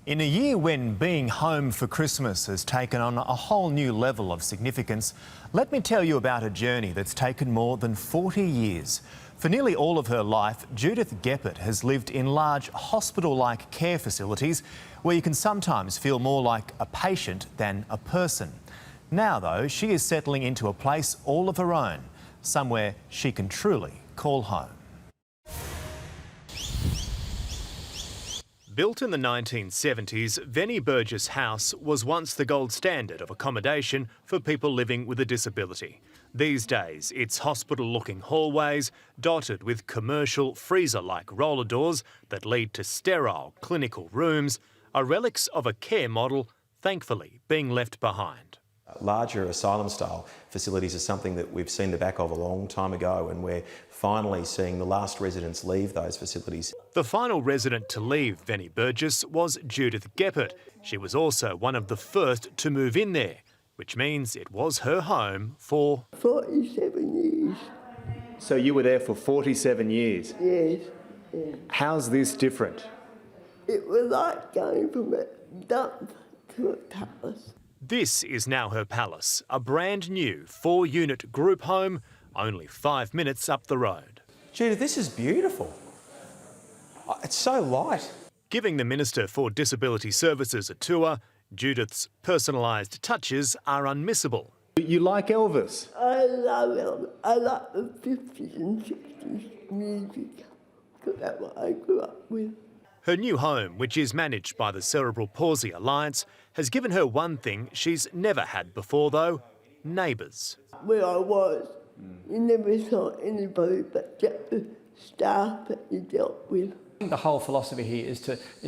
In a year when being home for Christmas has taken on a whole new level of significance, let me tell you about a journey that's taken more than 40 years. For nearly all of her life, Judith Geppert has lived in large hospital-like care facilities where you can sometimes feel more like a patient than a person. Now, though, she is settling into a place all of her own, somewhere she can truly call home. Built in the 1970s, Vennie Burgess House was once the gold standard of accommodation for people living with a disability. These days, its hospital-looking hallways, dotted with commercial freezer-like roller doors that lead to sterile clinical rooms, are relics of a care model, thankfully, being left behind. Larger asylum-style facilities are something that we've seen the back of a long time ago, and we're finally seeing the last residents leave those facilities. The final resident to leave Vennie Burgess was Judith Geppert. She was also one of the first to move in there, which means it was her home for 47 years. So you were there for 47 years? Yes. Yeah. How's this different? It was like going from a dump to a palace. This is now her palace, a brand new 4-unit group home, only 5 minutes up the road. Judith, this is beautiful. It's so light. Giving the Minister for Disability Services a tour, Judith's personalised touches are unmissable. You like Elvis? I love it. I like the 50s and 60s music, because that's what I grew up with. Her new home, which is managed by the Cerebral Palsy Alliance, has given her one thing she's never had before, though: neighbours. Where I was, you never saw anybody but just the staff that you dealt with. The whole philosophy here is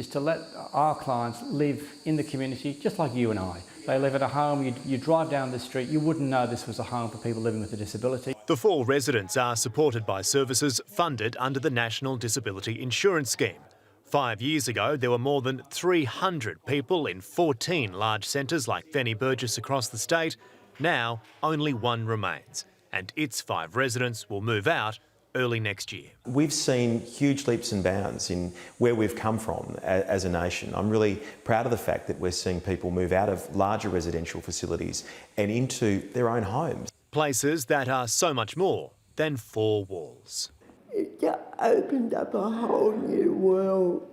to let our clients live in the community just like you and I. They live at a home, you drive down the street, you wouldn't know this was a home for people living with a disability. The 4 residents are supported by services funded under the National Disability Insurance Scheme. 5 years ago, there were more than 300 people in 14 large centres like Vennie Burgess across the state. Now, only 1 remains, and its 5 residents will move out early next year. We've seen huge leaps and bounds in where we've come from as a nation. I'm really proud of the fact that we're seeing people move out of larger residential facilities and into their own homes. Places that are so much more than 4 walls. It just opened up a whole new world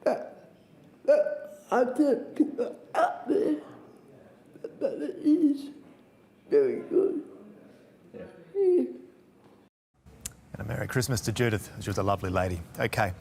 that I didn't pick up there, but it is very good. Yeah. And a Merry Christmas to Judith. She was a lovely lady. Okay.